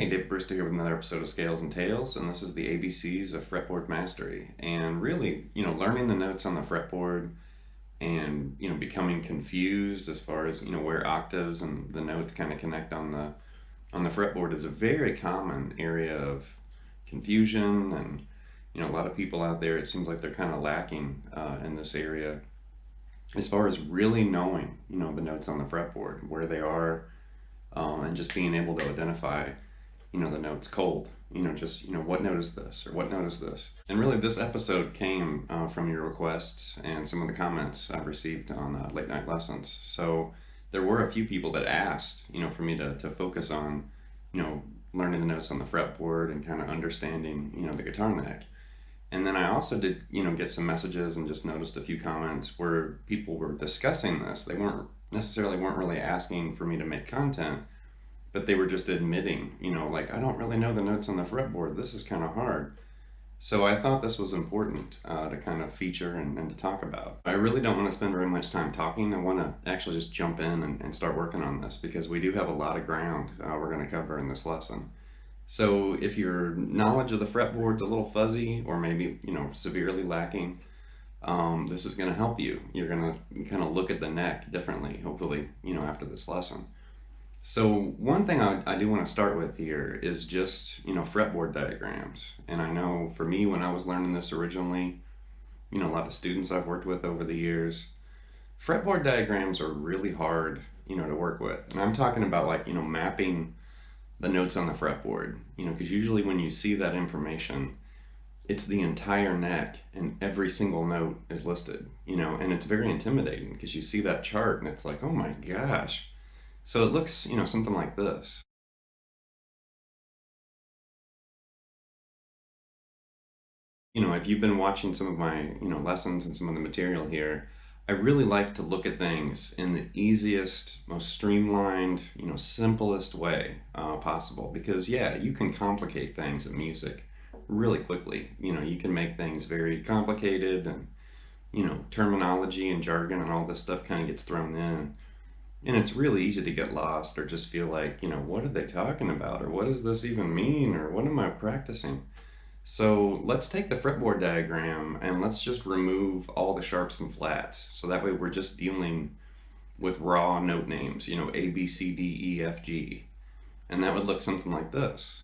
Hey, David Brewster here with another episode of Scales and Tales, and this is the ABCs of Fretboard Mastery. And really, learning the notes on the fretboard and, becoming confused as far as, where octaves and the notes kind of connect on the fretboard is a very common area of confusion. And, a lot of people out there, it seems like they're kind of lacking in this area as far as really knowing, the notes on the fretboard, where they are, and just being able to identify the note's cold, what note is this or what note is this. And really this episode came from your requests and some of the comments I've received on late night lessons. So there were a few people that asked, for me to focus on, learning the notes on the fretboard and kind of understanding, the guitar neck. And then I also did, get some messages and just noticed a few comments where people were discussing this. They weren't really asking for me to make content, but they were just admitting, like, I don't really know the notes on the fretboard. This is kind of hard. So I thought this was important to kind of feature and to talk about. I really don't want to spend very much time talking. I want to actually just jump in and start working on this because we do have a lot of ground we're going to cover in this lesson. So if your knowledge of the fretboard's a little fuzzy or maybe, severely lacking, this is going to help you. You're going to kind of look at the neck differently, hopefully, after this lesson. So one thing I do want to start with here is just, fretboard diagrams. And I know for me, when I was learning this originally, a lot of students I've worked with over the years, fretboard diagrams are really hard, to work with. And I'm talking about like, mapping the notes on the fretboard, because usually when you see that information, it's the entire neck and every single note is listed, and it's very intimidating because you see that chart and it's like, oh my gosh. So it looks, something like this. If you've been watching some of my, lessons and some of the material here, I really like to look at things in the easiest, most streamlined, simplest way possible. Because yeah, you can complicate things in music really quickly. You can make things very complicated and, terminology and jargon and all this stuff kind of gets thrown in. And it's really easy to get lost or just feel like, what are they talking about? Or what does this even mean? Or what am I practicing? So let's take the fretboard diagram and let's just remove all the sharps and flats. So that way we're just dealing with raw note names, A, B, C, D, E, F, G. And that would look something like this.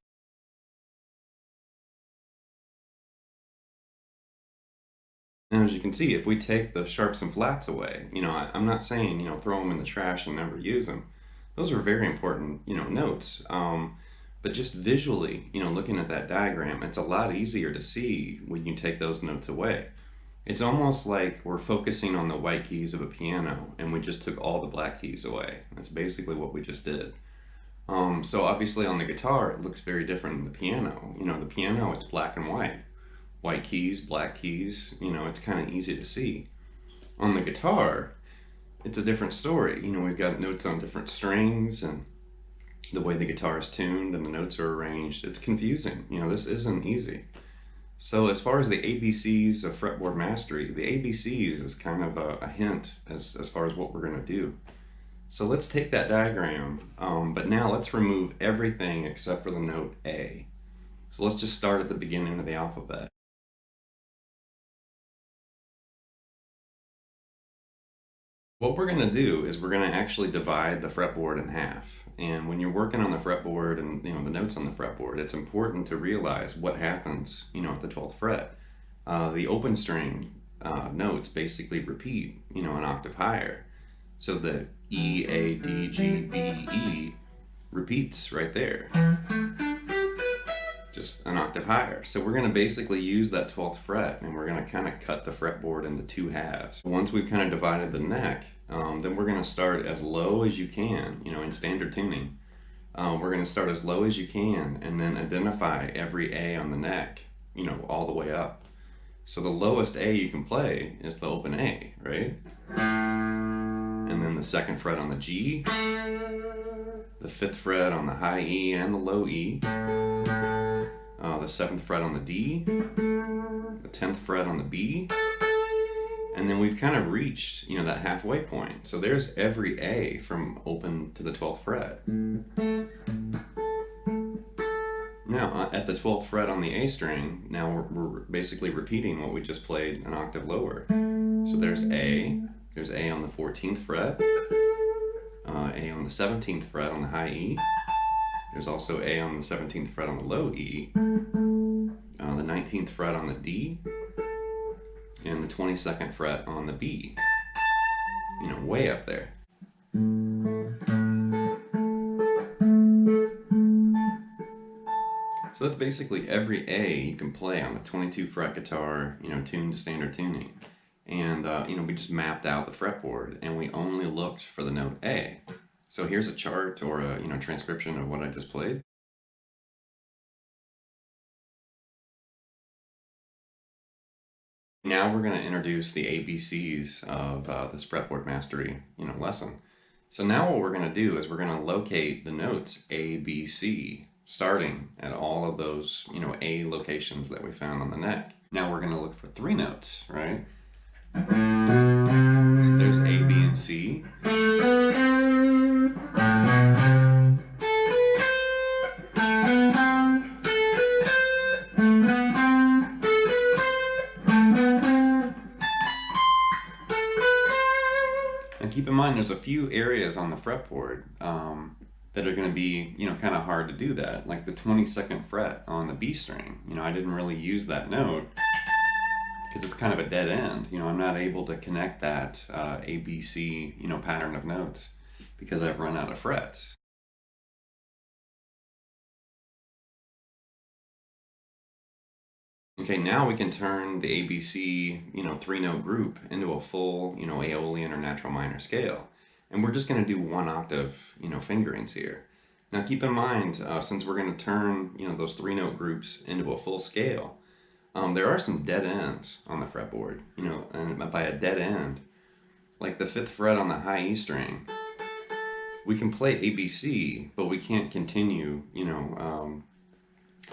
Now, as you can see, if we take the sharps and flats away, I'm not saying, throw them in the trash and never use them. Those are very important, notes. But just visually, looking at that diagram, it's a lot easier to see when you take those notes away. It's almost like we're focusing on the white keys of a piano and we just took all the black keys away. That's basically what we just did. So obviously on the guitar, it looks very different than the piano. The piano, it's black and white. White keys, black keys, it's kind of easy to see. On the guitar, it's a different story. We've got notes on different strings and the way the guitar is tuned and the notes are arranged. It's confusing. This isn't easy. So as far as the ABCs of fretboard mastery, the ABCs is kind of a hint as far as what we're going to do. So let's take that diagram, but now let's remove everything except for the note A. So let's just start at the beginning of the alphabet. What we're going to do is we're going to actually divide the fretboard in half. And when you're working on the fretboard and the notes on the fretboard, it's important to realize what happens, at the 12th fret. The open string notes basically repeat, an octave higher. So the E, A, D, G, B, E repeats right there. Just an octave higher. So we're going to basically use that 12th fret and we're going to kind of cut the fretboard into two halves. Once we've kind of divided the neck, then we're going to start as low as you can, in standard tuning. We're going to start as low as you can and then identify every A on the neck, all the way up. So the lowest A you can play is the open A, right? And then the 2nd fret on the G, the 5th fret on the high E and the low E, the 7th fret on the D, the 10th fret on the B, and then we've kind of reached, that halfway point. So there's every A from open to the 12th fret. now at the 12th fret on the A string, now we're basically repeating what we just played an octave lower. So there's A on the 14th fret, A on the 17th fret on the high E. There's also A on the 17th fret on the low E, the 19th fret on the D, and the 22nd fret on the B. Way up there. So that's basically every A you can play on a 22 fret guitar, tuned to standard tuning. And, we just mapped out the fretboard and we only looked for the note A. So here's a chart or a, transcription of what I just played. Now we're going to introduce the ABCs of this fretboard mastery, lesson. So now what we're going to do is we're going to locate the notes A, B, C, starting at all of those, A locations that we found on the neck. Now we're going to look for three notes, right? So there's A, B, and C. And keep in mind, there's a few areas on the fretboard that are going to be, kind of hard to do that. Like the 22nd fret on the B string. I didn't really use that note because it's kind of a dead end. I'm not able to connect that A, B, C, pattern of notes because I've run out of frets. Okay, now we can turn the ABC, three-note group into a full, Aeolian or natural minor scale. And we're just going to do one octave, fingerings here. Now keep in mind, since we're going to turn, those three-note groups into a full scale, there are some dead ends on the fretboard, and by a dead end, like the 5th fret on the high E string, we can play ABC, but we can't continue,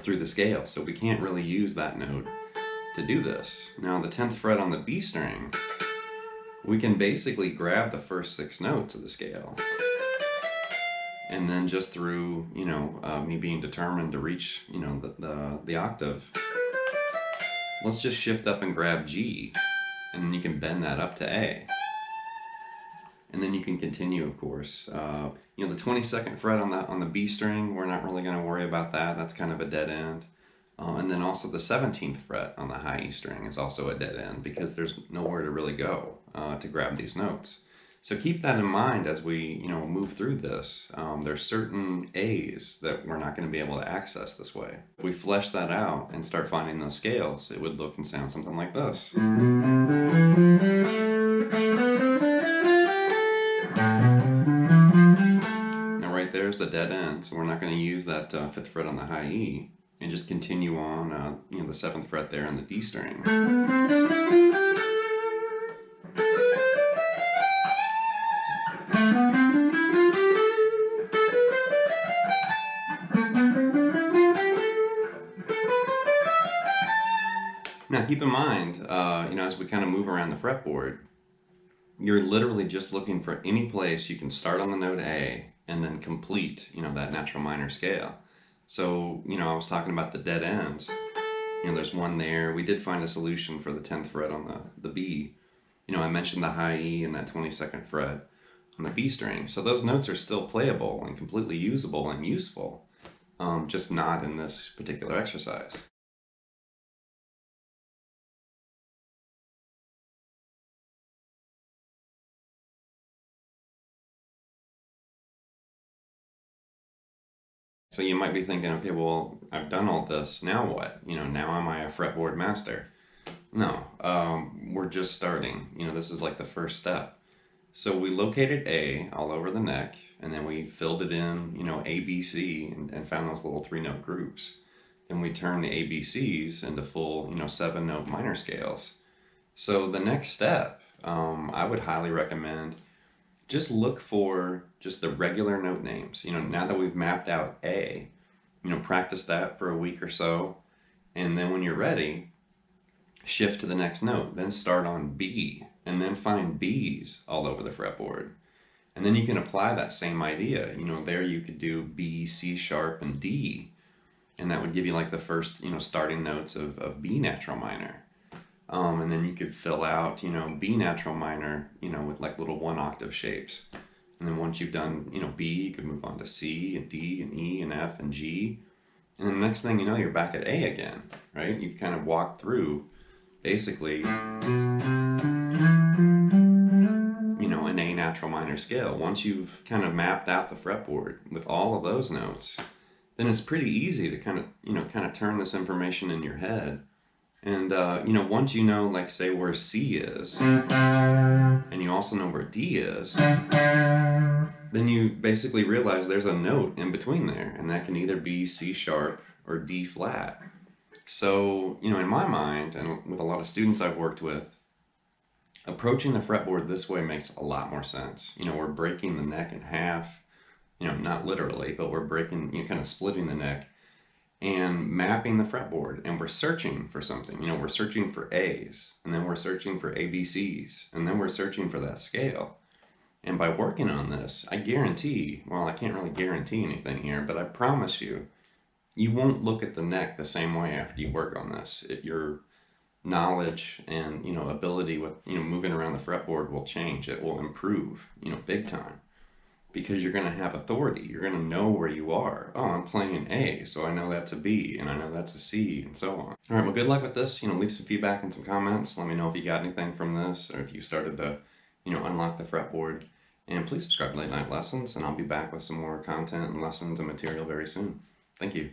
through the scale. So we can't really use that note to do this. Now the 10th fret on the B string, we can basically grab the first 6 notes of the scale. And then just through, me being determined to reach, the octave, let's just shift up and grab G. And then you can bend that up to A. And then you can continue, of course. The 22nd fret on the B string, we're not really going to worry about that. That's kind of a dead end. And then also the 17th fret on the high E string is also a dead end because there's nowhere to really go to grab these notes. So keep that in mind as we, move through this. There's certain A's that we're not going to be able to access this way. If we flesh that out and start finding those scales, it would look and sound something like this. Right there's the dead end, so we're not going to use that 5th fret on the high E and just continue on the 7th fret there on the D string. Now keep in mind, as we kind of move around the fretboard, you're literally just looking for any place you can start on the note A and then complete, that natural minor scale. So, I was talking about the dead ends. There's one there. We did find a solution for the 10th fret on the B. I mentioned the high E and that 22nd fret on the B string. So those notes are still playable and completely usable and useful, just not in this particular exercise. So you might be thinking, okay, well, I've done all this, now what? Now am I a fretboard master? No, we're just starting. This is like the first step. So we located A all over the neck, and then we filled it in, A, B, C, and found those little 3-note groups. Then we turned the ABCs into full, 7-note minor scales. So the next step, I would highly recommend just look for just the regular note names. Now that we've mapped out A, practice that for a week or so. And then when you're ready, shift to the next note. Then start on B and then find B's all over the fretboard. And then you can apply that same idea. There you could do B, C sharp, and D. and that would give you like the first, starting notes of B natural minor. And then you could fill out, B natural minor, with like little 1 octave shapes. And then once you've done, B, you could move on to C and D and E and F and G. And then the next thing you know, you're back at A again, right? You've kind of walked through basically, an A natural minor scale. Once you've kind of mapped out the fretboard with all of those notes, then it's pretty easy to kind of turn this information in your head. And, once you know, like, say, where C is, and you also know where D is, then you basically realize there's a note in between there, and that can either be C sharp or D flat. So, in my mind, and with a lot of students I've worked with, approaching the fretboard this way makes a lot more sense. We're breaking the neck in half, not literally, but we're breaking, kind of splitting the neck and mapping the fretboard, and we're searching for something. We're searching for A's, and then we're searching for ABCs, and then we're searching for that scale. And by working on this, I guarantee, well, I can't really guarantee anything here, but I promise you, you won't look at the neck the same way after you work on this. Your knowledge and, ability with, moving around the fretboard will change. It will improve, big time. Because you're going to have authority. You're going to know where you are. Oh, I'm playing an A, so I know that's a B, and I know that's a C, and so on. All right, well, good luck with this. Leave some feedback and some comments. Let me know if you got anything from this, or if you started to, unlock the fretboard. And please subscribe to Late Night Lessons, and I'll be back with some more content and lessons and material very soon. Thank you.